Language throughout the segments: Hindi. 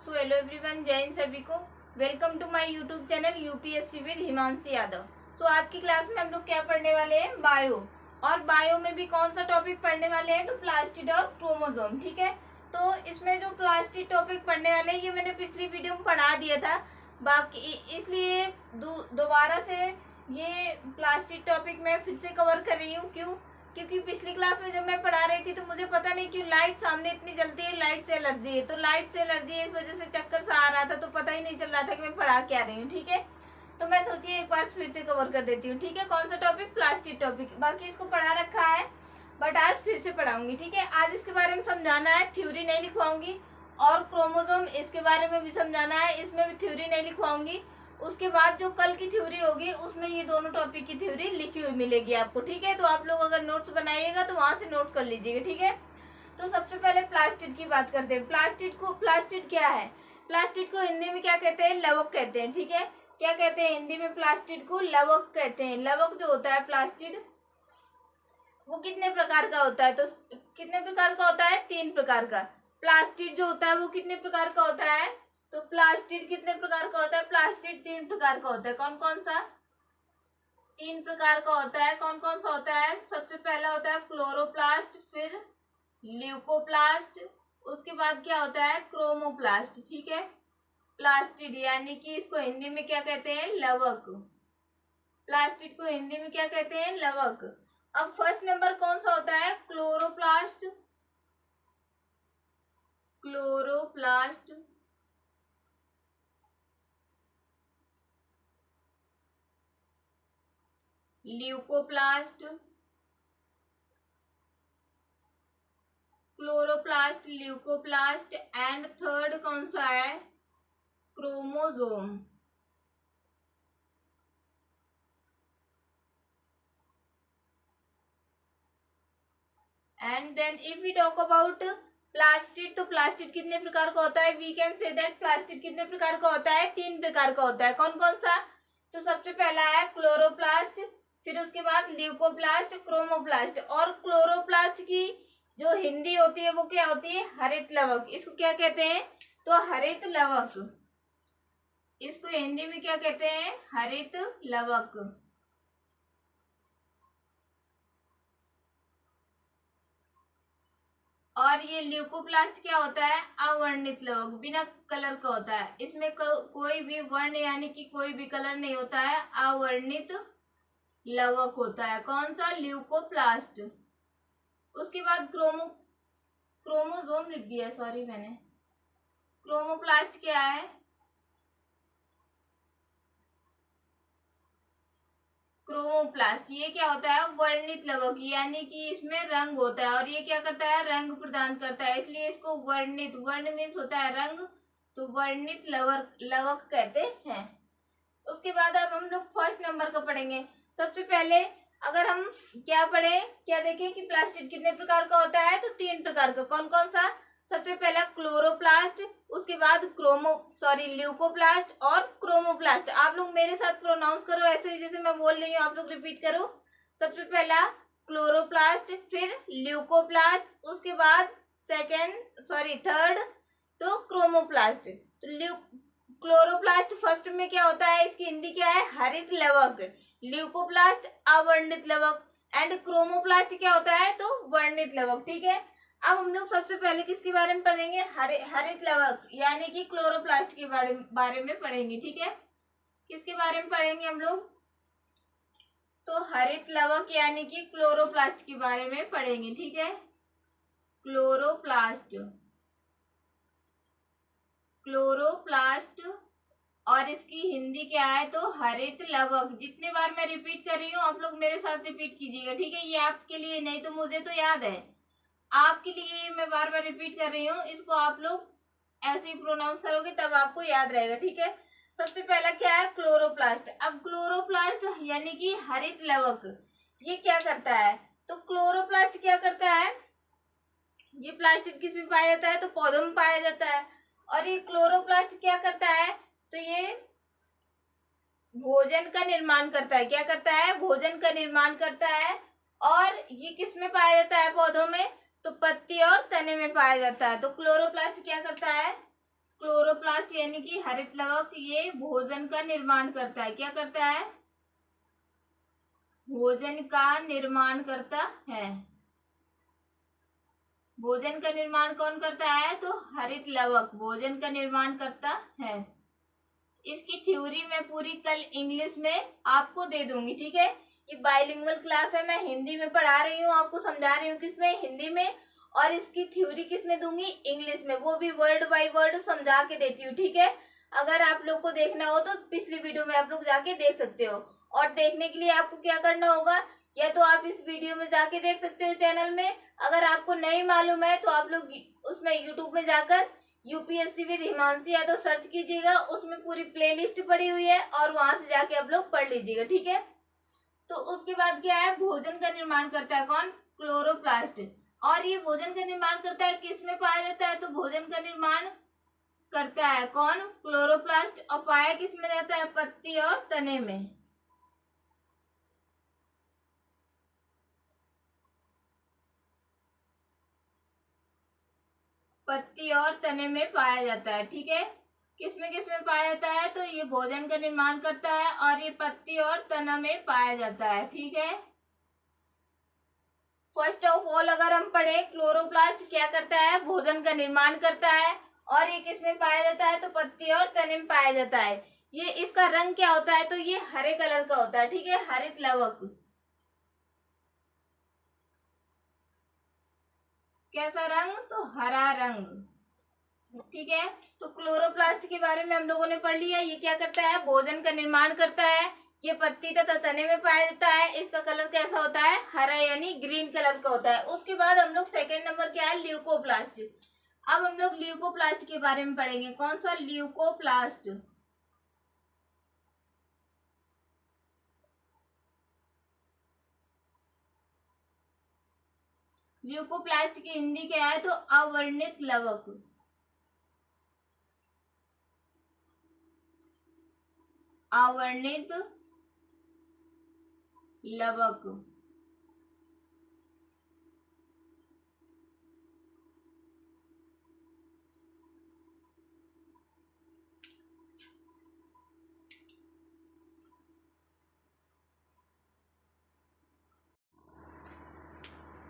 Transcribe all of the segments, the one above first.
सो हेलो एवरीवन, जय हिंद सभी को। Welcome to my YouTube channel UPSC with Himanshi Yadav. So आज की क्लास में हम लोग क्या पढ़ने वाले हैं, बायो। और बायो में भी कौन सा टॉपिक पढ़ने वाले हैं, तो प्लास्टिड और क्रोमोसोम। ठीक है, तो इसमें जो प्लास्टिड टॉपिक पढ़ने वाले हैं ये मैंने पिछली वीडियो में पढ़ा दिया था, बाकी इसलिए दोबारा से ये प्लास्टिड टॉपिक मैं फिर से कवर कर रही हूँ। क्योंकि पिछली क्लास में जब मैं पढ़ा रही थी तो मुझे पता नहीं क्यों लाइट सामने इतनी जलती है, लाइट से एलर्जी है। तो लाइट से एलर्जी है, इस वजह से चक्कर सा आ रहा था, तो पता ही नहीं चल रहा था कि मैं पढ़ा क्या रही हूँ। ठीक है, तो मैं सोची एक बार फिर से कवर कर देती हूँ। ठीक है, कौन सा टॉपिक, प्लास्टिक टॉपिक। बाकी इसको पढ़ा रखा है बट आज फिर से पढ़ाऊंगी। ठीक है, आज इसके बारे में समझाना है, थ्योरी नहीं लिखवाऊंगी। और क्रोमोसोम इसके बारे में भी समझाना है, इसमें भी थ्योरी नहीं लिखवाऊंगी। उसके बाद जो कल की थ्योरी होगी उसमें ये दोनों टॉपिक की थ्योरी लिखी हुई मिलेगी आपको। ठीक है, तो आप लोग अगर नोट्स बनाइएगा तो वहां से नोट कर लीजिएगा। ठीक है, तो सबसे पहले प्लास्टिड की बात करते हैं। प्लास्टिड क्या है? प्लास्टिड को हिंदी में क्या कहते हैं, लवक कहते हैं। ठीक है, क्या कहते हैं हिंदी में, प्लास्टिड को लवक कहते हैं। लवक जो होता है प्लास्टिड, वो कितने प्रकार का होता है, तो कितने प्रकार का होता है, 3 प्रकार का। प्लास्टिड जो होता है वो कितने प्रकार का होता है, तो प्लास्टिड कितने प्रकार का होता है, प्लास्टिड 3 प्रकार का होता है। कौन कौन सा? 3 प्रकार का होता है। कौन कौन सा होता है? सबसे पहला होता है क्लोरोप्लास्ट, फिर ल्यूकोप्लास्ट, उसके बाद क्या होता है, क्रोमोप्लास्ट। ठीक है, प्लास्टिड यानी कि इसको हिंदी में क्या कहते हैं, लवक। प्लास्टिड को हिंदी में क्या कहते हैं, लवक। अब फर्स्ट नंबर कौन सा होता है, chloroplast. Chloroplast, leucoplast, chloroplast, leucoplast and third कौन सा है, chromosome. And then if we talk about plastid, तो प्लास्टिड कितने प्रकार का होता है, we can say that plastid कितने प्रकार का होता है, 3 प्रकार का होता है। कौन कौन सा? तो सबसे पहला है क्लोरोप्लास्ट, फिर उसके बाद ल्यूकोप्लास्ट, क्रोमोप्लास्ट। और क्लोरोप्लास्ट की जो हिंदी होती है वो क्या होती है, हरित लवक। इसको क्या कहते हैं, तो हरित लवक। इसको हिंदी में क्या कहते हैं, हरित लवक। और ये ल्यूकोप्लास्ट क्या होता है, अवर्णित लवक, बिना कलर का होता है। इसमें कोई भी वर्ण यानी कि कोई भी कलर नहीं होता है, अवर्णित लवक होता है। कौन सा, ल्यूकोप्लास्ट। उसके बाद क्रोमोसोम लिख दिया, सॉरी मैंने। क्रोमोप्लास्ट क्या है, क्रोमोप्लास्ट ये क्या होता है, वर्णित लवक, यानी कि इसमें रंग होता है और ये क्या करता है, रंग प्रदान करता है, इसलिए इसको वर्णित, वर्ण मीन्स होता है रंग, तो वर्णित लवक कहते हैं। उसके बाद अब हम लोग फर्स्ट नंबर का पढ़ेंगे। सबसे पहले अगर हम क्या पढ़े, क्या देखें कि प्लास्टिड कितने प्रकार का होता है, तो 3 प्रकार का। कौन कौन सा? सबसे पहला क्लोरोप्लास्ट, उसके बाद ल्यूकोप्लास्ट और क्रोमोप्लास्ट। आप लोग मेरे साथ प्रोनाउंस करो, ऐसे जैसे मैं बोल रही हूँ आप लोग रिपीट करो। सबसे पहला क्लोरोप्लास्ट, फिर ल्यूकोप्लास्ट, उसके बाद थर्ड तो क्रोमोप्लास्ट। तो क्लोरोप्लास्ट फर्स्ट में क्या होता है, इसकी हिंदी क्या है, हरित लवक। ल्यूकोप्लास्ट अवर्णित लवक एंड क्रोमोप्लास्ट क्या होता है, तो वर्णित लवक। ठीक है, अब हम लोग सबसे पहले किसके बारे में पढ़ेंगे, हरित लवक यानी कि क्लोरोप्लास्ट के बारे में पढ़ेंगे। ठीक है, किसके बारे में पढ़ेंगे हम लोग, तो हरित लवक यानी कि क्लोरोप्लास्ट के बारे में पढ़ेंगे। ठीक है, क्लोरोप्लास्ट और इसकी हिंदी क्या है, तो हरित लवक। जितने बार मैं रिपीट कर रही हूँ आप लोग मेरे साथ रिपीट कीजिएगा। ठीक है, ये आपके लिए नहीं तो मुझे तो याद है, आपके लिए मैं बार बार रिपीट कर रही हूँ। इसको आप लोग ऐसे ही प्रोनाउंस करोगे तब आपको याद रहेगा। ठीक है, सबसे पहला क्या है, क्लोरोप्लास्ट। अब क्लोरोप्लास्ट यानी कि हरित लवक, ये क्या करता है, तो क्लोरोप्लास्ट क्या करता है, ये प्लास्टिक किस में पाया जाता है, तो पौधों में पाया जाता है। और ये क्लोरोप्लास्ट क्या करता है, तो ये भोजन का निर्माण करता है। क्या करता है, भोजन का निर्माण करता है। और ये किस में पाया जाता है, पौधों में, तो पत्ती और तने में पाया जाता है। तो क्लोरोप्लास्ट क्या करता है, क्लोरोप्लास्ट यानी कि हरित लवक, ये भोजन का निर्माण करता है। क्या करता है? भोजन का निर्माण करता है। भोजन का निर्माण कौन करता है? तो हरित लवक भोजन का निर्माण करता है। इसकी थ्योरी मैं पूरी कल इंग्लिश में आपको दे दूंगी, ठीक है। ये बाइलिंगुअल क्लास है, मैं हिंदी में पढ़ा रही हूँ, आपको समझा रही हूँ किसमें? हिंदी में। और इसकी थ्योरी किसमें दूंगी? इंग्लिश में, वो भी वर्ड बाय वर्ड समझा के देती हूँ, ठीक है। अगर आप लोग को देखना हो तो पिछली वीडियो में आप लोग जाके देख सकते हो। और देखने के लिए आपको क्या करना होगा, या तो आप इस वीडियो में जाके देख सकते हो चैनल में। अगर आपको नहीं मालूम है तो आप लोग उसमें यूट्यूब में जाकर UPSC with Himanshi Yadav search कीजिएगा, उसमें पूरी प्लेलिस्ट पड़ी हुई है और वहां से जाके आप लोग पढ़ लीजिएगा, ठीक है। तो उसके बाद क्या है? भोजन का निर्माण करता है कौन? क्लोरोप्लास्ट। और ये भोजन का निर्माण करता है किस में पाया जाता है? तो भोजन का निर्माण करता है कौन? क्लोरोप्लास्ट। और पाया किस में जाता है? पत्ती और तने में। पत्ती और तने में पाया जाता है, ठीक है। किसमें पाया जाता है? तो ये भोजन का निर्माण करता है और ये पत्ती और तना में पाया जाता है, ठीक है। फर्स्ट ऑफ ऑल अगर हम पढ़े, क्लोरोप्लास्ट क्या करता है? भोजन का निर्माण करता है। और ये किसमें पाया जाता है? तो पत्ती और तने में पाया जाता है। ये इसका रंग क्या होता है? तो ये हरे कलर का होता है, ठीक है, हरित लवक। कैसा रंग? तो हरा रंग, ठीक है। तो क्लोरोप्लास्ट के बारे में हम लोगों ने पढ़ लिया। ये क्या करता है? भोजन का निर्माण करता है। ये पत्ती तथा तने में पाया जाता है। इसका कलर कैसा होता है? हरा यानी ग्रीन कलर का होता है। उसके बाद हम लोग सेकेंड नंबर क्या है? ल्यूकोप्लास्ट। अब हम लोग ल्यूकोप्लास्ट के बारे में पढ़ेंगे। कौन सा? ल्यूकोप्लास्ट। ल्यूकोप्लास्ट की हिंदी क्या है? तो अवर्णित लवक। अवर्णित लवक।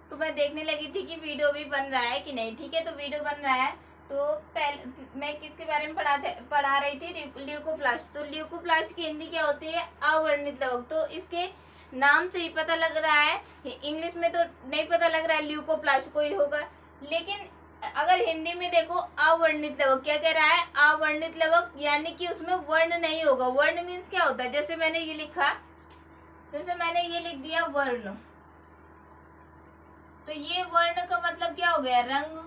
तो मैं देखने लगी थी कि वीडियो भी बन रहा है कि नहीं, ठीक है। तो वीडियो बन रहा है। तो पहले मैं किसके बारे में पढ़ा रही थी? ल्यूकोप्लास्ट। तो ल्यूकोप्लास्ट की हिंदी क्या होती है? अवर्णित लवक। तो इसके नाम से ही पता लग रहा है, इंग्लिश में तो नहीं पता लग रहा है ल्यूकोप्लास्ट कोई होगा, लेकिन अगर हिंदी में देखो, अवर्णित लवक क्या कह रहा है? अवर्णित लवक यानी कि उसमें वर्ण नहीं होगा। वर्ण मीन्स क्या होता है? जैसे मैंने ये लिखा, जैसे मैंने ये लिख दिया वर्ण, तो ये वर्ण का मतलब क्या हो गया? रंग।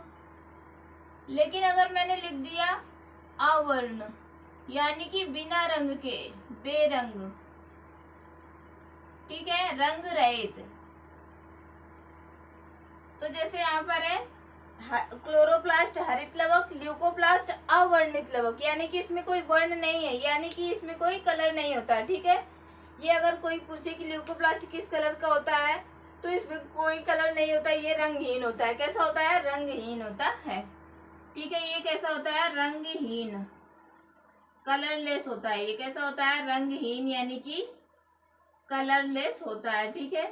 लेकिन अगर मैंने लिख दिया अवर्ण यानी कि बिना रंग के, बेरंग, ठीक है, रंग रहित। तो जैसे यहाँ पर है क्लोरोप्लास्ट हरित लवक, ल्यूकोप्लास्ट अवर्णित लवक, यानी कि इसमें कोई वर्ण नहीं है, यानी कि इसमें कोई कलर नहीं होता, ठीक है। ये अगर कोई पूछे कि ल्यूकोप्लास्ट किस कलर का होता है, तो इसमें कोई कलर नहीं होता, ये रंगहीन होता है। कैसा होता है? रंगहीन होता है, ठीक है। ये कैसा होता है? रंगहीन, कलरलेस होता है। ये कैसा होता है? रंगहीन यानी कि कलरलेस होता है, ठीक है।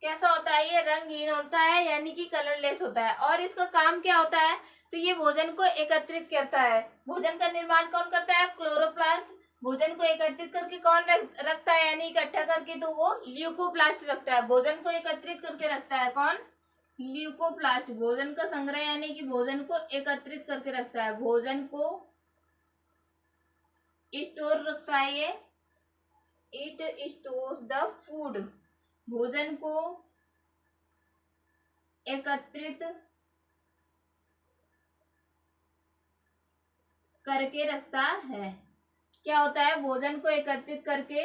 कैसा होता है? ये रंगहीन होता है यानी कि कलरलेस होता है। और इसका काम क्या होता है? तो ये भोजन को एकत्रित करता है। भोजन का निर्माण कौन करता है? क्लोरोप्लास्ट। भोजन को एकत्रित करके कौन रखता है यानी इकट्ठा करके? तो वो ल्यूकोप्लास्ट रखता है। भोजन को एकत्रित करके रखता है कौन? ल्यूकोप्लास्ट। भोजन का संग्रह यानी कि भोजन को एकत्रित करके रखता है, भोजन को स्टोर रखता है ये। It stores the food. भोजन को एकत्रित करके रखता है। क्या होता है? भोजन को एकत्रित करके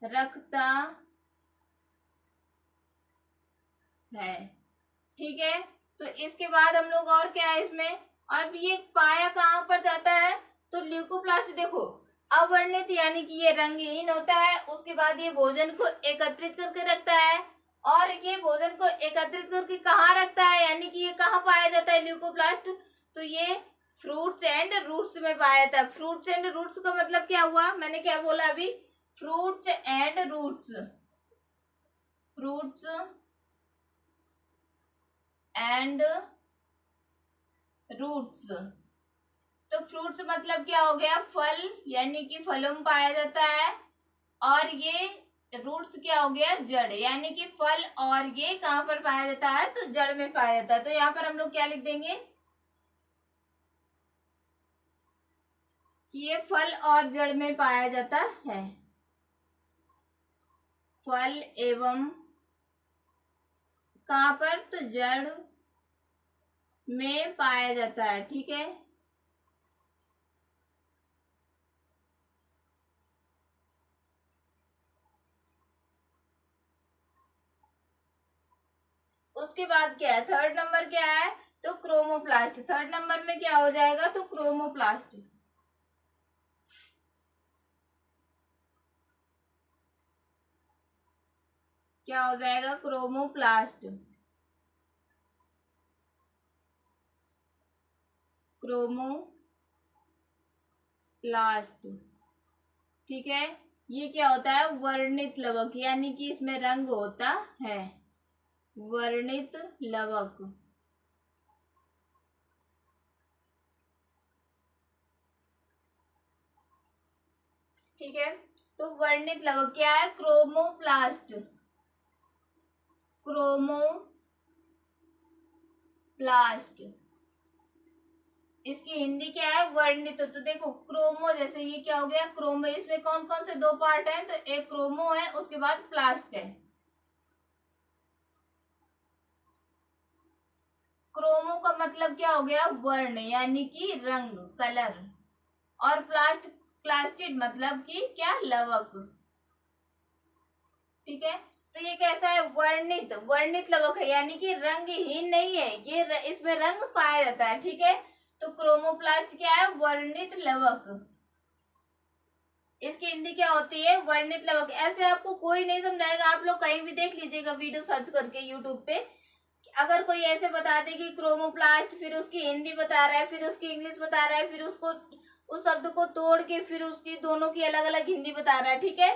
रखता है, ठीक है। तो इसके बाद हम लोग और क्या है इसमें, अब ये पाया कहाँ पर जाता है? तो ल्यूकोप्लास्ट देखो, अवर्णित यानी कि ये रंगहीन होता है। उसके बाद ये भोजन को एकत्रित करके रखता है, और ये भोजन को एकत्रित करके कहाँ रखता है, यानी कि ये कहाँ पाया जाता है ल्यूकोप्लास्ट, तो ये फ्रूट्स एंड रूट्स में पाया जाता है। फ्रूट्स एंड रूट्स का मतलब क्या हुआ, मैंने क्या बोला अभी, fruits and roots, fruits and roots. तो फ्रूट्स मतलब क्या हो गया, फल, यानी कि फलों में पाया जाता है, और ये रूट्स क्या हो गया, जड़, यानी कि फल, और ये कहाँ पर पाया जाता है, तो जड़ में पाया जाता है। तो यहाँ पर हम लोग क्या लिख देंगे कि ये फल और जड़ में पाया जाता है, फल एवं कहाँ पर, तो जड़ में पाया जाता है। ठीक है, उसके बाद क्या है, थर्ड नंबर क्या है, तो क्रोमोप्लास्ट। थर्ड नंबर में क्या हो जाएगा, तो क्रोमोप्लास्ट। क्या हो जाएगा, क्रोमोप्लास्ट, क्रोमोप्लास्ट। ठीक है, ये क्या होता है, वर्णित लवक, यानी कि इसमें रंग होता है, वर्णित लवक। ठीक है, तो वर्णित लवक क्या है, क्रोमोप्लास्ट, क्रोमोप्लास्ट। इसकी हिंदी क्या है, वर्णित। तो देखो क्रोमो, जैसे ये क्या हो गया, क्रोमो, इसमें कौन कौन से दो पार्ट हैं, तो एक क्रोमो है, उसके बाद प्लास्ट है। क्रोमो का मतलब क्या हो गया, वर्ण, यानी कि रंग, कलर, और प्लास्टिड मतलब कि क्या, लवक। ठीक है, तो ये कैसा है, वर्णित, वर्णित लवक है, यानी कि रंगहीन नहीं है, ये इसमें रंग पाया जाता है। ठीक है, तो क्रोमोप्लास्ट क्या है, वर्णित लवक। इसकी हिंदी क्या होती है, वर्णित लवक। ऐसे आपको कोई नहीं समझाएगा, आप लोग कहीं भी देख लीजिएगा वीडियो सर्च करके यूट्यूब पे, अगर कोई ऐसे बता दे कि क्रोमोप्लास्ट, फिर उसकी हिंदी बता रहा है, फिर उसकी इंग्लिश बता रहा है, फिर उसको उस शब्द को तोड़ के फिर उसकी दोनों की अलग अलग हिंदी बता रहा है। ठीक है,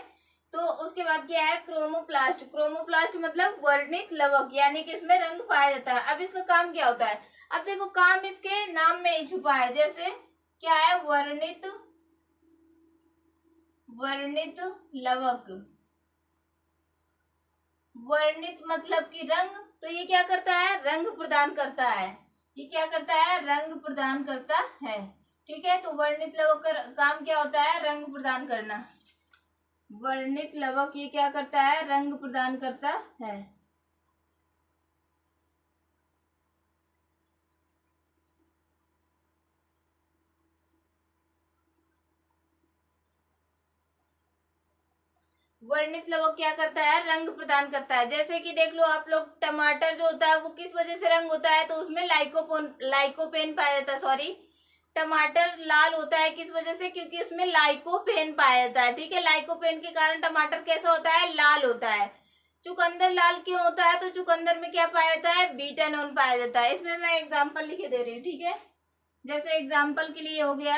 तो उसके बाद क्या है, क्रोमोप्लास्ट। क्रोमोप्लास्ट मतलब वर्णित लवक, यानी कि इसमें रंग पाया जाता है। अब इसका काम क्या होता है, अब देखो काम इसके नाम में ही छुपा है। जैसे क्या है, वर्णित, वर्णित लवक, वर्णित मतलब कि रंग, तो ये क्या करता है, रंग प्रदान करता है। ये क्या करता है, रंग प्रदान करता है। ठीक है, तो वर्णित लवक का काम क्या होता है, रंग प्रदान करना। वर्णित लवक ये क्या करता है, रंग प्रदान करता है। वर्णित लवक क्या करता है, रंग प्रदान करता है। जैसे कि देख लो आप लोग, टमाटर जो होता है वो किस वजह से रंग होता है, तो उसमें लाइकोपेन पाया जाता है। सॉरी, टमाटर लाल होता है किस वजह से, क्योंकि उसमें लाइकोपेन पाया जाता है। ठीक है, लाइकोपेन के कारण टमाटर कैसा होता है, लाल होता है। चुकंदर लाल क्यों होता है, तो चुकंदर में क्या पाया जाता है, बीटानोन पाया जाता है। इसमें मैं एग्जाम्पल लिखे दे रही हूँ। ठीक है, जैसे एग्जाम्पल के लिए हो गया,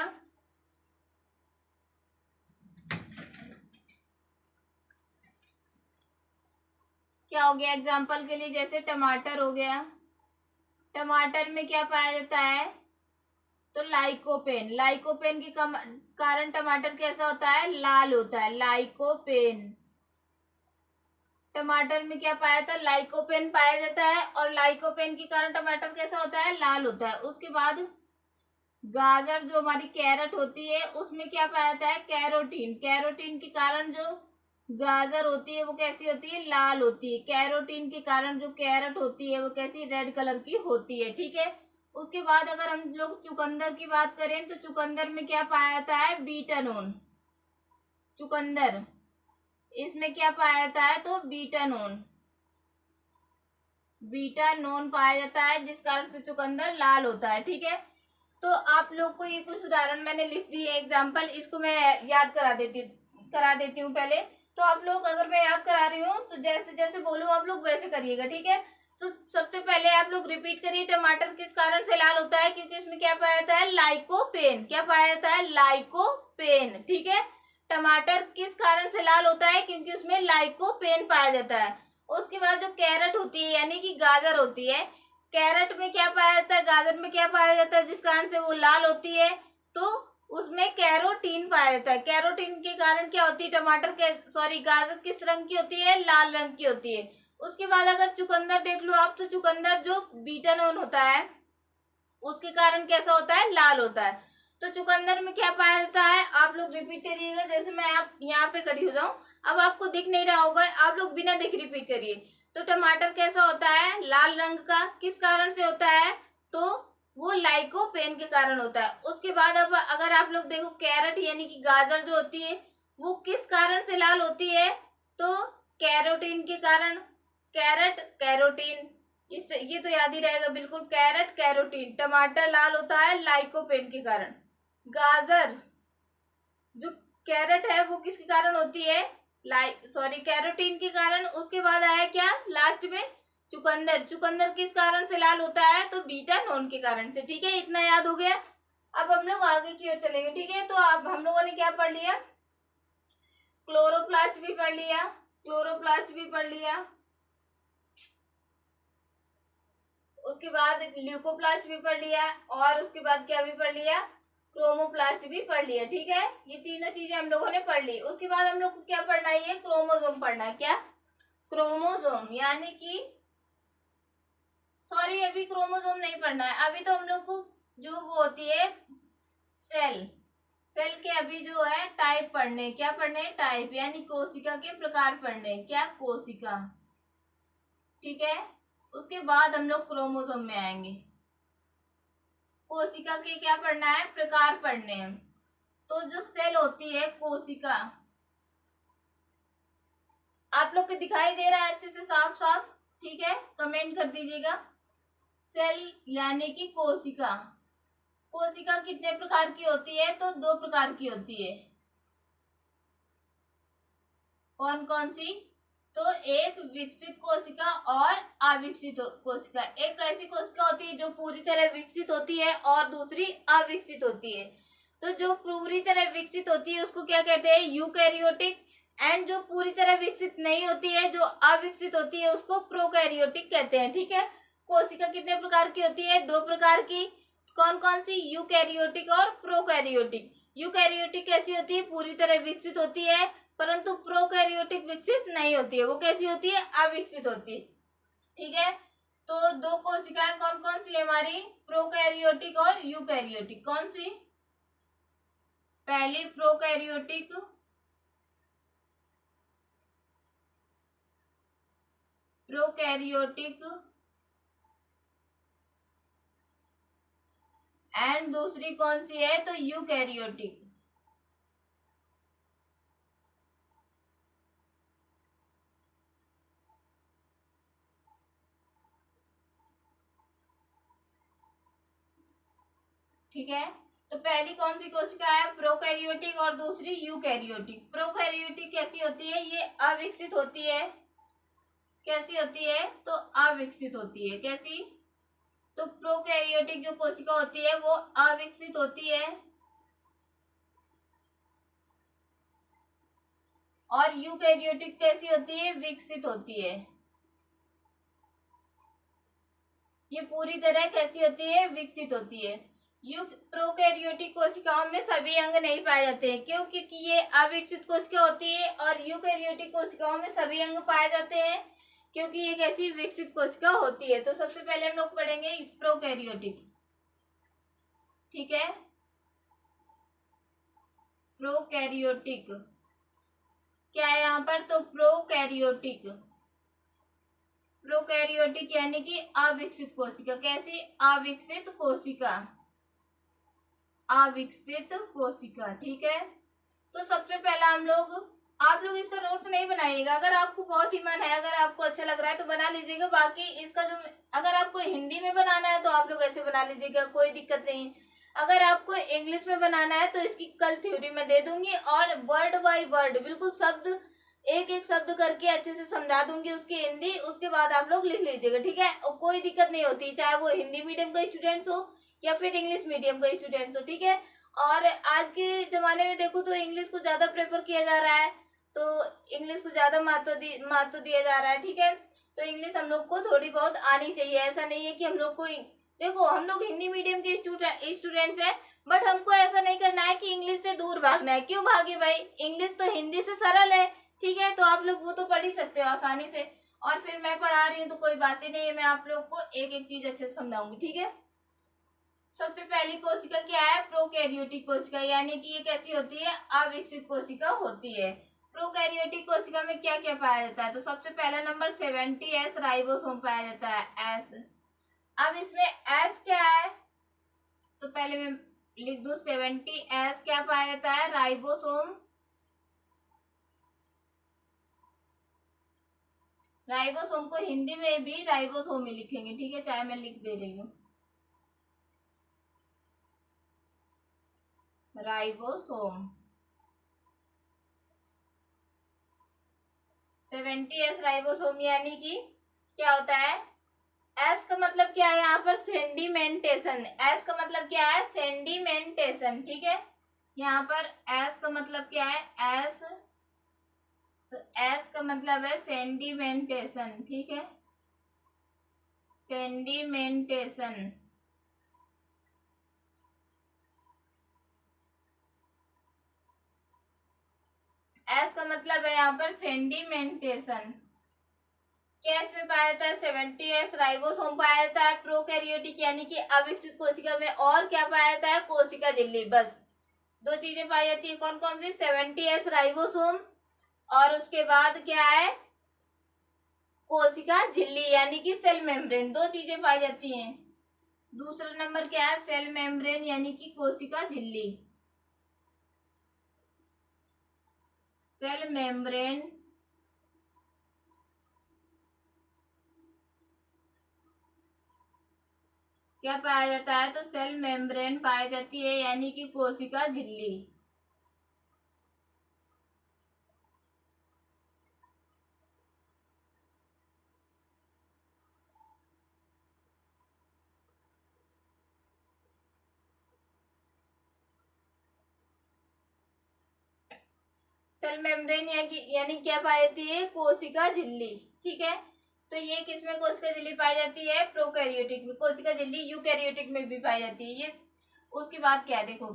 क्या हो गया, एग्जाम्पल के लिए जैसे टमाटर हो गया, टमाटर में क्या पाया जाता है, तो लाइकोपेन। लाइकोपेन के कारण टमाटर कैसा होता है, लाल होता है, लाइकोपेन। टमाटर में क्या पाया था, लाइकोपेन पाया जाता है, और लाइकोपेन के कारण टमाटर कैसा होता है, लाल होता है। उसके बाद गाजर जो हमारी कैरेट होती है, उसमें क्या पाया जाता है, कैरोटीन। कैरोटीन के कारण जो गाजर होती है वो कैसी होती है, लाल होती है। कैरोटीन के कारण जो कैरेट होती है वो कैसी, रेड कलर की होती है। ठीक है, उसके बाद अगर हम लोग चुकंदर की बात करें, तो चुकंदर में क्या पाया जाता है, बीटानोन। चुकंदर, इसमें क्या पाया जाता है, तो बीटानोन, बीटानोन पाया जाता है, जिस कारण से चुकंदर लाल होता है। ठीक है, तो आप लोग को ये कुछ उदाहरण मैंने लिख दिए एग्जाम्पल, इसको मैं याद करा देती हूँ पहले। तो आप लोग, अगर मैं याद करा रही हूँ तो जैसे जैसे बोलूँ आप लोग वैसे करिएगा, ठीक है। तो सबसे पहले आप लोग रिपीट करिए, टमाटर किस कारण से लाल होता है? क्योंकि इसमें क्या पाया जाता है? लाइकोपेन। क्या पाया जाता है? लाइकोपेन, ठीक है। टमाटर किस कारण से लाल होता है? क्योंकि उसमें लाइकोपेन पाया जाता है। उसके बाद जो कैरेट होती है यानी कि गाजर होती है, कैरेट में क्या पाया जाता है? गाजर में क्या पाया जाता है जिस कारण से वो लाल होती है? तो उसमें कैरोटीन पाया जाता है। कैरोटीन के कारण क्या होती है? गाजर किस रंग की होती है? लाल रंग की होती है। उसके बाद अगर चुकंदर देख लो आप, तो चुकंदर जो बीटानोन होता है उसके कारण कैसा होता है? लाल होता है। तो चुकंदर में क्या पाया जाता है? आप लोग रिपीट करिएगा, जैसे मैं आप यहाँ पे खड़ी हो जाऊं, अब आपको दिख नहीं रहा होगा, आप लोग बिना देख रिपीट करिए। तो टमाटर कैसा होता है? लाल रंग का। किस कारण से होता है? तो वो लाइकोपेन के कारण होता है। उसके बाद अब अगर आप लोग देखो, कैरेट यानी कि गाजर जो होती है वो किस कारण से लाल होती है? तो कैरोटीन के कारण। कैरेट कैरोटीन, इससे ये तो याद ही रहेगा बिल्कुल, कैरेट कैरोटीन। टमाटर लाल होता है लाइकोपेन के कारण। गाजर जो कैरेट है वो किसके कारण होती है? कैरोटीन के कारण। उसके बाद आया क्या लास्ट में? चुकंदर। चुकंदर किस कारण से लाल होता है? तो बीटानोन के कारण से, ठीक है। इतना याद हो गया। अब हम लोग आगे की ओर चलेंगे, ठीक है। तो अब हम लोगों ने क्या पढ़ लिया? क्लोरोप्लास्ट भी पढ़ लिया, क्लोरोप्लास्ट भी पढ़ लिया। उसके बाद ल्यूकोप्लास्ट भी पढ़ लिया, और उसके बाद क्या भी पढ़ लिया? क्रोमोप्लास्ट भी पढ़ लिया, ठीक है। ये तीनों चीजें हम लोगों ने पढ़ ली। उसके बाद हम लोग को क्या पढ़ना है? क्रोमोसोम पढ़ना है। क्या? क्रोमोसोम यानी कि अभी क्रोमोसोम नहीं पढ़ना है। अभी तो हम लोग को जो वो होती है सेल, सेल के अभी जो है टाइप पढ़ने। क्या पढ़ने? टाइप, यानी कोशिका के प्रकार पढ़ने। क्या? कोशिका, ठीक है। उसके बाद हम लोग क्रोमोसोम में आएंगे। कोशिका के क्या पढ़ना है? प्रकार पढ़ने हैं। तो जो सेल होती है कोशिका, आप लोग को दिखाई दे रहा है अच्छे से साफ साफ? ठीक है, कमेंट कर दीजिएगा। सेल यानी कि कोशिका। कोशिका कितने प्रकार की होती है? तो 2 प्रकार की होती है। कौन कौन सी? तो एक विकसित कोशिका और अविकसित कोशिका। एक ऐसी कोशिका होती है जो पूरी तरह विकसित होती है, और दूसरी अविकसित होती है। तो जो पूरी तरह विकसित होती है उसको क्या कहते हैं? यूकैरियोटिक। एंड जो पूरी तरह विकसित नहीं होती है, जो अविकसित होती है, उसको प्रोकैरियोटिक कहते हैं, ठीक है। कोशिका कितने प्रकार की होती है? 2 प्रकार की। कौन कौन सी? यूकैरियोटिक और प्रोकैरियोटिक। यूकैरियोटिक कैसी होती है? पूरी तरह विकसित होती है, परंतु प्रोकैरियोटिक विकसित नहीं होती है। वो कैसी होती है? अविकसित होती है, ठीक है। तो 2 कोशिकाएं कौन कौन सी है हमारी? प्रोकैरियोटिक और यूकैरियोटिक। कौन सी? पहली प्रोकैरियोटिक, एंड दूसरी कौन सी है? तो यूकैरियोटिक। ठीक है, तो पहली कौन सी कोशिका है? प्रोकैरियोटिक, और दूसरी यूकैरियोटिक। प्रोकैरियोटिक कैसी होती है? ये अविकसित होती है। कैसी होती है? तो अविकसित होती है। कैसी? तो प्रोकैरियोटिक जो कोशिका होती है वो अविकसित होती है, और यूकैरियोटिक कैसी होती है? विकसित होती है। ये पूरी तरह कैसी होती है? विकसित होती है। प्रोकैरियोटिक कोशिकाओं में सभी अंग नहीं पाए जाते हैं। क्यों? क्योंकि ये अविकसित कोशिका होती है, और यूकैरियोटिक कोशिकाओं में सभी अंग पाए जाते हैं, क्योंकि ये कैसी? विकसित कोशिका होती है। तो सबसे पहले हम लोग पढ़ेंगे प्रोकैरियोटिक, ठीक है। प्रोकैरियोटिक क्या है यहाँ पर? तो प्रोकैरियोटिक, प्रोकैरियोटिक यानी कि अविकसित कोशिका। कैसी? अविकसित कोशिका, अविकसित कोशिका, ठीक है। तो सबसे पहला हम लोग, आप लोग इसका नोट्स नहीं बनाइएगा। अगर आपको बहुत ही मन है, अगर आपको अच्छा लग रहा है तो बना लीजिएगा। बाकी इसका जो, अगर आपको हिंदी में बनाना है तो आप लोग ऐसे बना लीजिएगा, कोई दिक्कत नहीं। अगर आपको इंग्लिश में बनाना है तो इसकी कल थ्योरी में दे दूंगी, और वर्ड बाय वर्ड बिल्कुल शब्द एक एक शब्द करके अच्छे से समझा दूंगी उसकी हिंदी, उसके बाद आप लोग लिख लीजिएगा, ठीक है। और कोई दिक्कत नहीं होती, चाहे वो हिंदी मीडियम का स्टूडेंट्स हो या फिर इंग्लिश मीडियम का स्टूडेंट्स हो, ठीक है। और आज के जमाने में देखो तो इंग्लिश को ज्यादा प्रेफर किया जा रहा है, तो इंग्लिश को ज्यादा महत्व दिया जा रहा है, ठीक है। तो इंग्लिश हम लोग को थोड़ी बहुत आनी चाहिए, ऐसा नहीं है कि हम लोग को, देखो हम लोग हिंदी मीडियम के स्टूडेंट्स हैं, बट हमको ऐसा नहीं करना है कि इंग्लिश से दूर भागना है। क्यों भागे भाई, इंग्लिश तो हिंदी से सरल है, ठीक है। तो आप लोग वो तो पढ़ ही सकते हो आसानी से, और फिर मैं पढ़ा रही हूँ तो कोई बात ही नहीं है, मैं आप लोग को एक एक चीज अच्छे से समझाऊंगी, ठीक है। सबसे पहली कोशिका क्या है, प्रोकैरियोटिक कोशिका, यानी कि ये कैसी होती है, अविकसित कोशिका होती है। प्रोकैरियोटिक कोशिका में क्या क्या पाया जाता है, तो सबसे पहला नंबर 70S राइबोसोम पाया जाता है, एस। अब इसमें एस क्या है, तो पहले मैं लिख दूं 70S क्या पाया जाता है, राइबोसोम। राइबोसोम को हिंदी में भी राइबोसोम ही लिखेंगे, ठीक है, चाहे मैं लिख दे रही हूँ राइबोसोम। 70S राइबोसोम यानी कि क्या होता है, एस का मतलब क्या है यहाँ पर, सेंडिमेंटेशन। एस का मतलब क्या है, सेंडिमेंटेशन, ठीक है। यहाँ पर एस का मतलब क्या है, एस, तो एस का मतलब है सेंडिमेंटेशन, ठीक है, सेंडिमेंटेशन। एस का मतलब है यहाँ पर सेंडिमेंटेशन। क्या इसमें पाया जाता है, 70S राइबोसोम पाया जाता है। प्रोकैरियोटिक यानी कि अविकसित कोशिका में और क्या पाया जाता है, कोशिका झिल्ली, बस दो चीजें पाई जाती है। कौन कौन सी, 70S राइबोसोम, और उसके बाद क्या है, कोशिका झिल्ली यानी कि सेल मेम्ब्रेन, दो चीजें पाई जाती हैं। दूसरा नंबर क्या है, सेल मेम्ब्रेन यानी कि कोशिका झिल्ली, सेल मेम्ब्रेन क्या पाया जाता है, तो सेल मेम्ब्रेन पाई जाती है यानी कि कोशिका झिल्ली। सेल मेम्ब्रेन यानी क्या पाई जाती है, कोशिका झिल्ली, ठीक है। तो ये किसमें कोशिका झिल्ली पाई जाती है, प्रोकैरियोटिक में। कोशिका झिल्ली यूकैरियोटिक में भी पाई जाती है। ये उसकी बात क्या है, देखो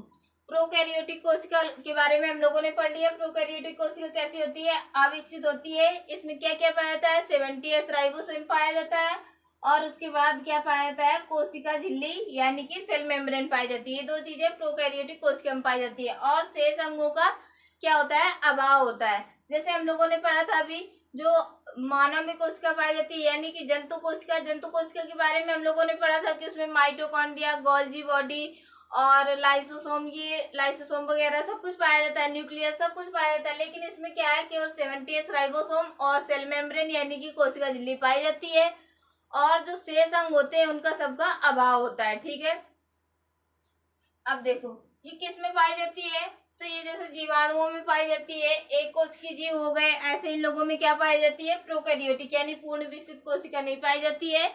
प्रोकैरियोटिक कोशिका के बारे में हम लोगों ने पढ़ लिया। प्रोकैरियोटिक कोशिका कैसी होती है, अविकसित होती है। इसमें क्या क्या पाया जाता है, 70S राइबोसोम पाया जाता है, और उसके बाद क्या पाया जाता है, कोशिका झिल्ली यानी कि सेल मेम्ब्रेन पाई जाती है। दो चीजें प्रोकैरियोटिक कोशिका में पाई जाती है, और शेष अंगों का क्या होता है, अभाव होता है। जैसे हम लोगों ने पढ़ा था अभी, जो मानव में कोशिका पाई जाती है यानी कि जंतु कोशिका, जंतु कोशिका के बारे में हम लोगों ने पढ़ा था कि उसमें माइटोकॉन्ड्रिया, गोल्जी बॉडी और लाइसोसोम, ये लाइसोसोम वगैरह सब कुछ पाया जाता है, न्यूक्लियस सब कुछ पाया जाता है। लेकिन इसमें क्या है, केवल 70S राइबोसोम और सेल मेम्ब्रेन यानी कि कोशिका झिल्ली पाई जाती है, और जो शेष अंग होते हैं उनका सबका अभाव होता है, ठीक है। अब देखो ये किस में पाई जाती है, तो ये जैसे जीवाणुओं में पाई जाती है, एक कोशिकीय जीव हो गए, ऐसे इन लोगों में क्या पाई जाती है, प्रोकैरियोटिक यानी पूर्ण विकसित कोशिका नहीं पाई जाती है।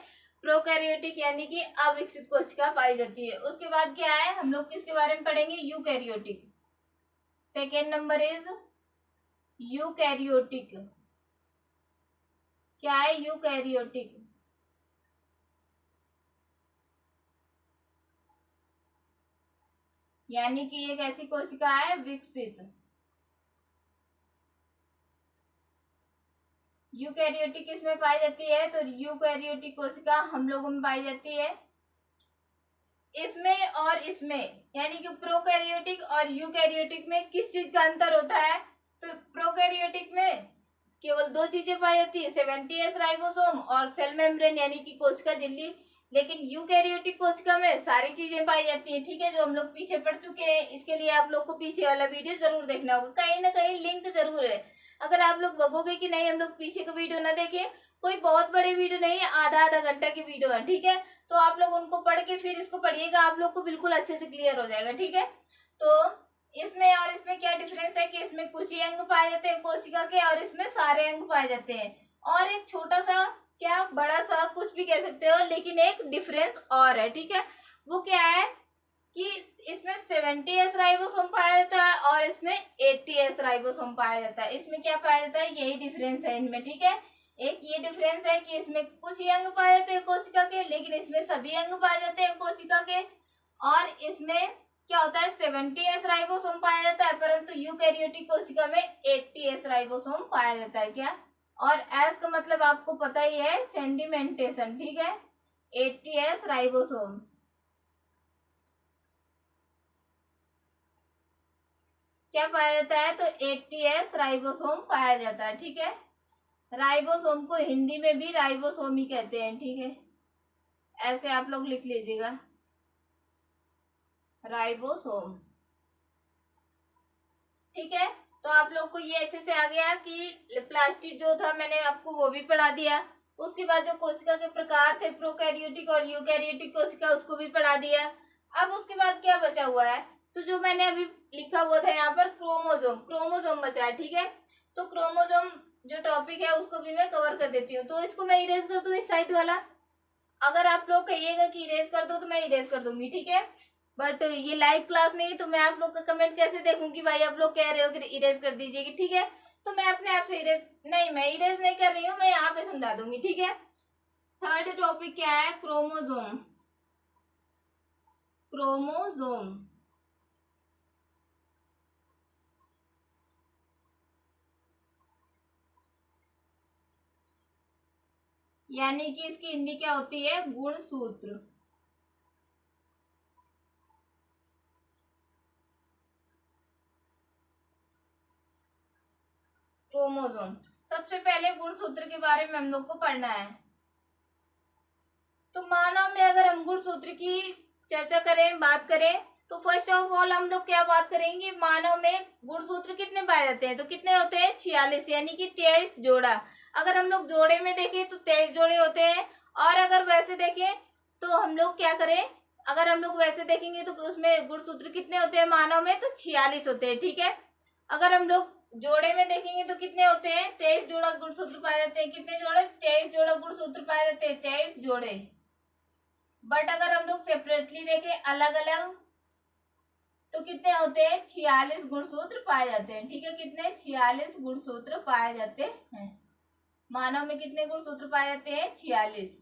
प्रोकैरियोटिक यानी कि अविकसित कोशिका पाई जाती है। उसके बाद क्या है, हम लोग किसके बारे में पढ़ेंगे, eukaryotic. Second number is eukaryotic. क्या है, यूकैरियोटिक यानी कि एक ऐसी कोशिका है विकसित। यूकैरियोटिक किसमें पाई जाती है, तो यूकैरियोटिक कोशिका हम लोगों में पाई जाती है, इसमें और इसमें, यानी कि प्रोकैरियोटिक और यूकैरियोटिक में किस चीज का अंतर होता है, तो प्रोकैरियोटिक में केवल दो चीजें पाई जाती है, 70S राइबोसोम और सेल मेम्ब्रेन यानी कि कोशिका झिल्ली। लेकिन यूकैरियोटिक कोशिका में सारी चीजें पाई जाती है, ठीक है, जो हम लोग पीछे पढ़ चुके हैं। इसके लिए आप लोग को पीछे वाला वीडियो जरूर देखना होगा, कहीं ना कहीं लिंक जरूर है। अगर आप लोग भगोगे कि नहीं हम लोग पीछे का वीडियो ना देखें, कोई बहुत बड़ी वीडियो नहीं है, आधा आधा घंटा की वीडियो है, ठीक है। तो आप लोग उनको पढ़ के फिर इसको पढ़िएगा, आप लोग को बिल्कुल अच्छे से क्लियर हो जाएगा, ठीक है। तो इसमें और इसमें क्या डिफरेंस है कि इसमें कुछ ही अंग पाए जाते हैं कोशिका के, और इसमें सारे अंग पाए जाते हैं। और एक छोटा सा, क्या बड़ा सा, कुछ भी कह सकते हो, लेकिन एक डिफरेंस और है, ठीक है। वो क्या है कि इसमें 70S राइबोसोम पाया जाता है और इसमें 80S राइबोसोम पाया जाता है। इसमें क्या पाया जाता है, यही डिफरेंस है इनमें, ठीक है। एक ये डिफरेंस है कि इसमें कुछ ही अंग पाए जाते हैं कोशिका के, लेकिन इसमें सभी अंग पाए जाते हैं कोशिका के। और इसमें क्या होता है, 70S राइबोसोम पाया जाता है, परंतु यूकैरियोटिक कोशिका में 80S राइबोसोम पाया जाता है। क्या, और एस का मतलब आपको पता ही है, सेंडिमेंटेशन, ठीक है। 80S राइबोसोम क्या पाया जाता है, तो 80S राइबोसोम पाया जाता है, ठीक है। राइबोसोम को हिंदी में भी राइबोसोम ही कहते हैं, ठीक है। ऐसे आप लोग लिख लीजिएगा, राइबोसोम, ठीक है। तो आप लोग को ये अच्छे से आ गया कि प्लास्टिड जो था मैंने आपको वो भी पढ़ा दिया। उसके बाद जो कोशिका के प्रकार थे, प्रोकैरियोटिक और यूकैरियोटिक कोशिका, उसको भी पढ़ा दिया। अब उसके बाद क्या बचा हुआ है, तो जो मैंने अभी लिखा हुआ था यहाँ पर, क्रोमोसोम, क्रोमोसोम बचा है, ठीक है। तो क्रोमोसोम जो टॉपिक है उसको भी मैं कवर कर देती हूँ। तो इसको मैं इरेज कर दूँ, इस साइड वाला। अगर आप लोग कहिएगा कि इरेज कर दो तो मैं इरेज कर दूंगी, ठीक है। बट ये लाइव क्लास नहीं, तो मैं आप लोग का कमेंट कैसे देखूंगी, भाई आप लोग कह रहे हो कि इरेज कर दीजिएगी, ठीक है। तो मैं अपने आप से इरेज नहीं, मैं इरेज नहीं कर रही हूँ, मैं यहाँ पे समझा दूंगी, ठीक है। थर्ड टॉपिक क्या है, क्रोमोसोम। क्रोमोसोम यानी कि इसकी हिंदी क्या होती है, गुणसूत्र। क्रोमोसोम, सबसे पहले गुणसूत्र के बारे में हम लोग को पढ़ना है। तो मानव में अगर हम गुणसूत्र की चर्चा करें, बात करें, तो फर्स्ट ऑफ ऑल हम लोग क्या बात करेंगे, मानव में गुणसूत्र कितने पाए जाते हैं, तो कितने होते हैं, 46, यानी कि 23 जोड़ा। अगर हम लोग जोड़े में देखें तो 23 जोड़े होते हैं, और अगर वैसे देखें तो हम लोग क्या करें, अगर हम लोग वैसे देखेंगे तो उसमें गुणसूत्र कितने होते हैं मानव में, तो 46 होते हैं, ठीक है। अगर हम लोग जोड़े में देखेंगे तो कितने होते हैं, 23 जोड़ा गुणसूत्र पाए जाते हैं। कितने जोड़े, 23 जोड़ा गुणसूत्र पाए जाते हैं, 23 जोड़े। बट अगर हम लोग सेपरेटली देखें, अलग अलग, तो कितने होते हैं, 46 गुणसूत्र पाए जाते हैं, ठीक है। कितने, 46 गुणसूत्र पाए जाते हैं। मानव में कितने गुणसूत्र पाए जाते हैं, 46।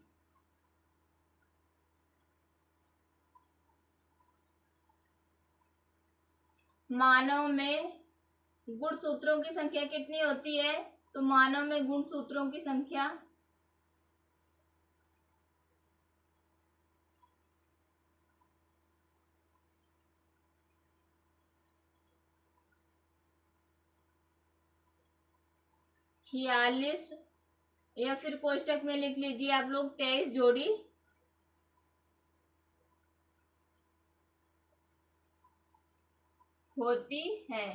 मानव में गुणसूत्रों की संख्या कितनी होती है, तो मानव में गुणसूत्रों की संख्या 46, या फिर कोष्टक में लिख लीजिए आप लोग 23 जोड़ी होती है।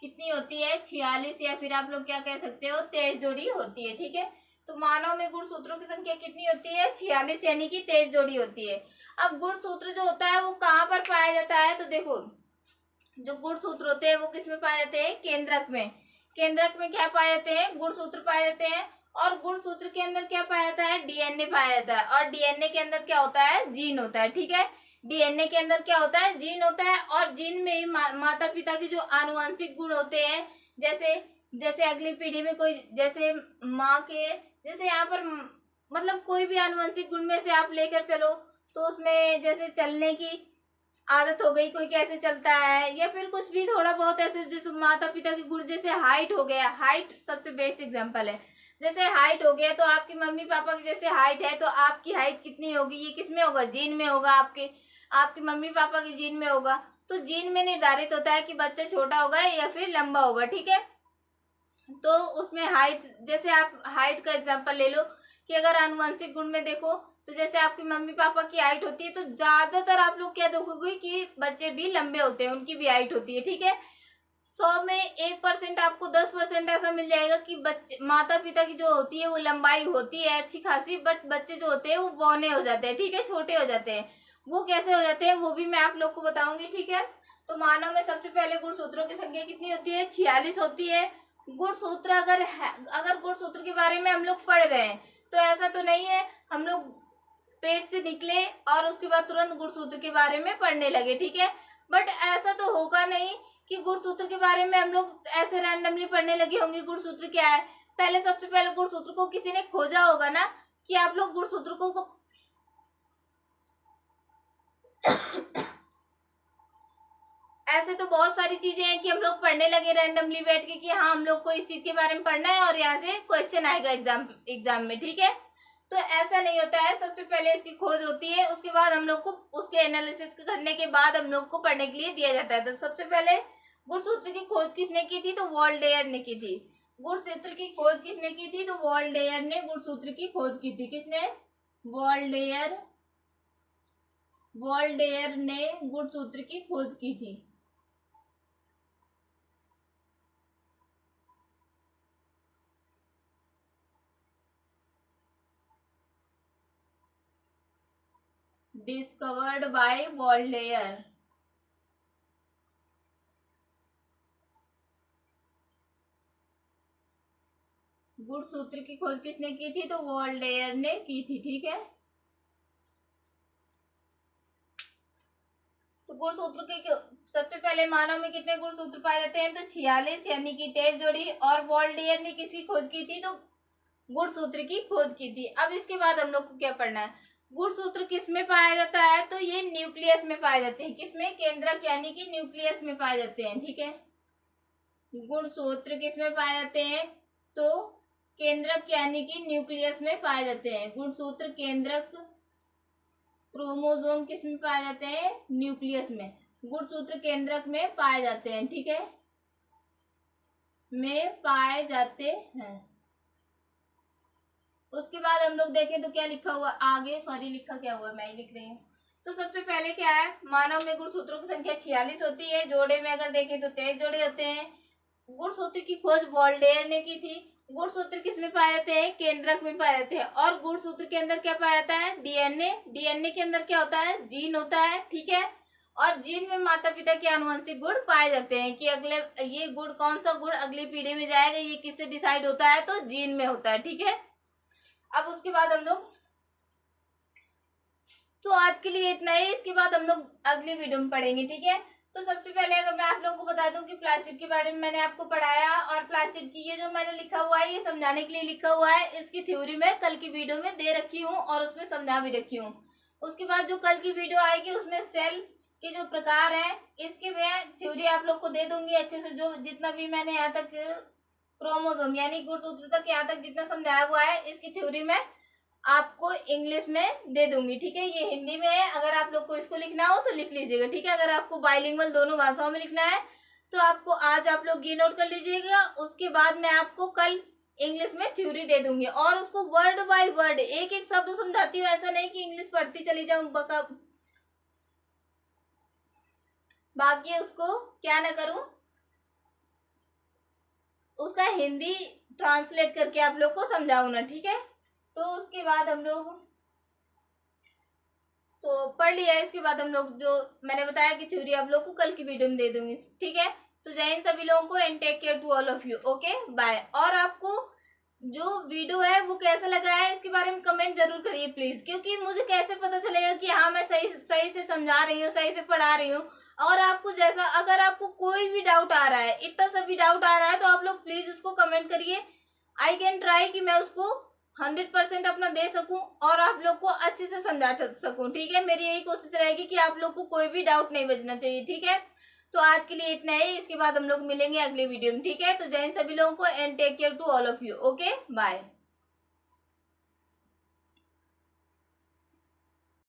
कितनी होती है, 46, या फिर आप लोग क्या कह सकते हो, 23 जोड़ी होती है, ठीक है। तो मानव में गुणसूत्रों की संख्या कितनी होती है, 46, यानी कि 23 जोड़ी होती है। अब गुणसूत्र जो होता है वो कहाँ पर पाया जाता है, तो देखो जो गुणसूत्र होते हैं वो किस में पाए जाते हैं, केंद्रक में। केंद्रक में क्या पाए जाते हैं, गुणसूत्र पाए जाते हैं। और गुणसूत्र के अंदर क्या पाया जाता है, डीएनए पाया जाता है। और डीएनए के अंदर क्या होता है, जीन होता है, ठीक है। डीएनए के अंदर क्या होता है, जीन होता है। और जीन में ही माता पिता के जो आनुवंशिक गुण होते हैं, जैसे जैसे अगली पीढ़ी में कोई, जैसे माँ के, जैसे यहाँ पर मतलब कोई भी आनुवंशिक गुण में से आप लेकर चलो, तो उसमें जैसे चलने की आदत हो गई, कोई कैसे चलता है, या फिर कुछ भी थोड़ा बहुत ऐसे, जैसे माता पिता के गुण, जैसे हाइट हो गया, हाइट सबसे बेस्ट एग्जांपल है। जैसे हाइट हो गया, तो आपकी मम्मी पापा की जैसे हाइट है, तो आपकी हाइट कितनी होगी, ये किस में होगा, जीन में होगा, आपके मम्मी पापा की जीन में होगा। तो जीन में निर्धारित होता है कि बच्चा छोटा होगा या फिर लंबा होगा, ठीक है। तो उसमें हाइट, जैसे आप हाइट का एग्जांपल ले लो कि अगर आनुवंशिक गुण में देखो, तो जैसे आपकी मम्मी पापा की हाइट होती है, तो ज्यादातर आप लोग क्या देखोगे कि बच्चे भी लंबे होते हैं, उनकी भी हाइट होती है, ठीक है। 100 में 1% आपको 10% ऐसा मिल जाएगा कि बच्चे, माता पिता की जो होती है वो लंबाई होती है अच्छी खासी, बट बच्चे जो होते हैं वो बौने हो जाते हैं, ठीक है, छोटे हो जाते हैं। वो कैसे हो जाते हैं वो भी मैं आप लोग को बताऊंगी, ठीक है। तो मानव में सबसे पहले गुणसूत्रों की संख्या कितनी होती है? 46 होती है। गुणसूत्र अगर गुणसूत्र के बारे में हम लोग पढ़ रहे हैं तो ऐसा तो नहीं है हम लोग पेट से निकले और उसके बाद तुरंत गुणसूत्र के बारे में पढ़ने लगे, ठीक है। बट ऐसा तो होगा नहीं कि गुणसूत्र के बारे में हम लोग ऐसे रैंडमली पढ़ने लगे होंगे। गुणसूत्र क्या है? पहले सबसे पहले गुणसूत्र को किसी ने खोजा होगा ना, कि आप लोग गुणसूत्र को ऐसे तो बहुत सारी चीजें हैं कि हम लोग पढ़ने लगे रैंडमली बैठ के कि हाँ हम लोग को इस चीज के बारे में पढ़ना है और यहाँ से क्वेश्चन आएगा एग्जाम में, ठीक है। तो ऐसा नहीं होता है, सबसे पहले इसकी खोज होती है, उसके बाद हम लोग को उसके एनालिसिस करने के बाद हम लोग को पढ़ने के लिए दिया जाता है। तो सबसे पहले गुणसूत्र की खोज किसने की थी? तो वॉल्डेयर ने की थी। गुणसूत्र की खोज किसने की थी? तो वॉल्डेयर ने गुणसूत्र की खोज की थी। किसने? वॉल्डेयर ने गुणसूत्र की खोज की थी। Discovered by Waldeyer. गुणसूत्र की खोज किसने की थी? तो वॉल्डेयर ने की थी, ठीक है। तो गुणसूत्र के सबसे पहले मानव में कितने गुणसूत्र पाए जाते हैं? तो 46 यानी कि 23 जोड़ी। और वॉल्डेयर ने किसकी खोज की थी? तो गुणसूत्र की खोज की थी। अब इसके बाद हम लोग को क्या पढ़ना है? गुणसूत्र किस में पाया जाता है? तो ये न्यूक्लियस में पाए जाते हैं। किसमें? केंद्रक यानी कि न्यूक्लियस में पाए जाते हैं, ठीक है। गुणसूत्र किस में पाए जाते हैं? तो केंद्रक यानी कि न्यूक्लियस में पाए जाते हैं। गुणसूत्र केंद्रक। क्रोमोसोम किस में पाए जाते हैं? न्यूक्लियस में। गुणसूत्र केंद्रक में पाए जाते हैं, ठीक है, में पाए जाते हैं। उसके बाद हम लोग देखें तो क्या लिखा हुआ आगे, सॉरी लिखा क्या हुआ, मैं ही लिख रही हूँ। तो सबसे पहले क्या है? मानव में गुणसूत्रों की संख्या 46 होती है। जोड़े में अगर देखें तो 23 जोड़े होते हैं। गुणसूत्र की खोज वॉल्डेयर ने की थी। गुणसूत्र किस में पाए जाते हैं? केंद्रक में पाए जाते हैं। और गुणसूत्र के अंदर क्या पाया जाता है? डीएनए। डीएनए के अंदर क्या होता है? जीन होता है, ठीक है। और जीन में माता पिता के आनुवंशिक गुण पाए जाते हैं कि अगले ये गुण कौन सा गुण अगली पीढ़ी में जाएगा, ये किससे डिसाइड होता है? तो जीन में होता है, ठीक है। अब उसके बाद हम लोग, तो आज के लिए इतना ही, इसके बाद हम लोग अगली वीडियो में पढ़ेंगे, ठीक है। तो सबसे पहले अगर मैं आप लोगों को बता दूं कि प्लास्टिक के बारे में मैंने आपको पढ़ाया, और प्लास्टिक की ये जो मैंने लिखा हुआ है ये समझाने के लिए लिखा हुआ है। इसकी थ्योरी मैं कल की वीडियो में दे रखी हूँ और उसमें समझा भी रखी हूँ। उसके बाद जो कल की वीडियो आएगी उसमें सेल के जो प्रकार है इसकी मैं थ्योरी आप लोग को दे दूंगी अच्छे से। जो जितना भी मैंने यहाँ तक क्रोमोसोम यानी गुणसूत्र तक यहाँ तक जितना समझाया हुआ है इसकी थ्योरी मैं आपको इंग्लिश में दे दूंगी, ठीक है। ये हिंदी में है, अगर आप लोग को इसको लिखना हो तो लिख लीजिएगा, ठीक है। अगर आपको बाइलिंगुअल दोनों भाषाओं में लिखना है तो आपको आज आप लोग ये नोट कर लीजिएगा। उसके बाद मैं आपको कल इंग्लिश में थ्योरी दे दूंगी और उसको वर्ड बाय वर्ड एक एक शब्द समझाती हूँ। ऐसा नहीं कि इंग्लिश पढ़ती चली जाऊं बाकी उसको क्या ना करूं, उसका हिंदी ट्रांसलेट करके आप लोग को समझाऊं ना, ठीक है। तो उसके बाद हम लोग तो पढ़ लिया। इसके बाद हम लोग जो मैंने बताया कि थ्योरी आप लोग को कल की वीडियो में दे दूंगी, ठीक है। तो जय हिंद सभी लोगों को and take care to all of you, okay bye. और आपको जो वीडियो है वो कैसा लगा है इसके बारे में कमेंट जरूर करिए प्लीज, क्योंकि मुझे कैसे पता चलेगा कि हाँ मैं सही से समझा रही हूँ, सही से पढ़ा रही हूँ। और आपको जैसा अगर आपको कोई भी डाउट आ रहा है, इतना सा भी डाउट आ रहा है, तो आप लोग प्लीज उसको कमेंट करिए। आई कैन ट्राई कि मैं उसको 100% अपना दे सकूं और आप लोग को अच्छे से समझा सकूं, ठीक है। मेरी यही कोशिश रहेगी कि आप लोग को कोई भी डाउट नहीं बचना चाहिए, ठीक है। तो आज के लिए इतना ही, इसके बाद हम लोग मिलेंगे अगले वीडियो में, ठीक है। तो जय हिंद सभी लोगों को and take care to all of you, okay bye.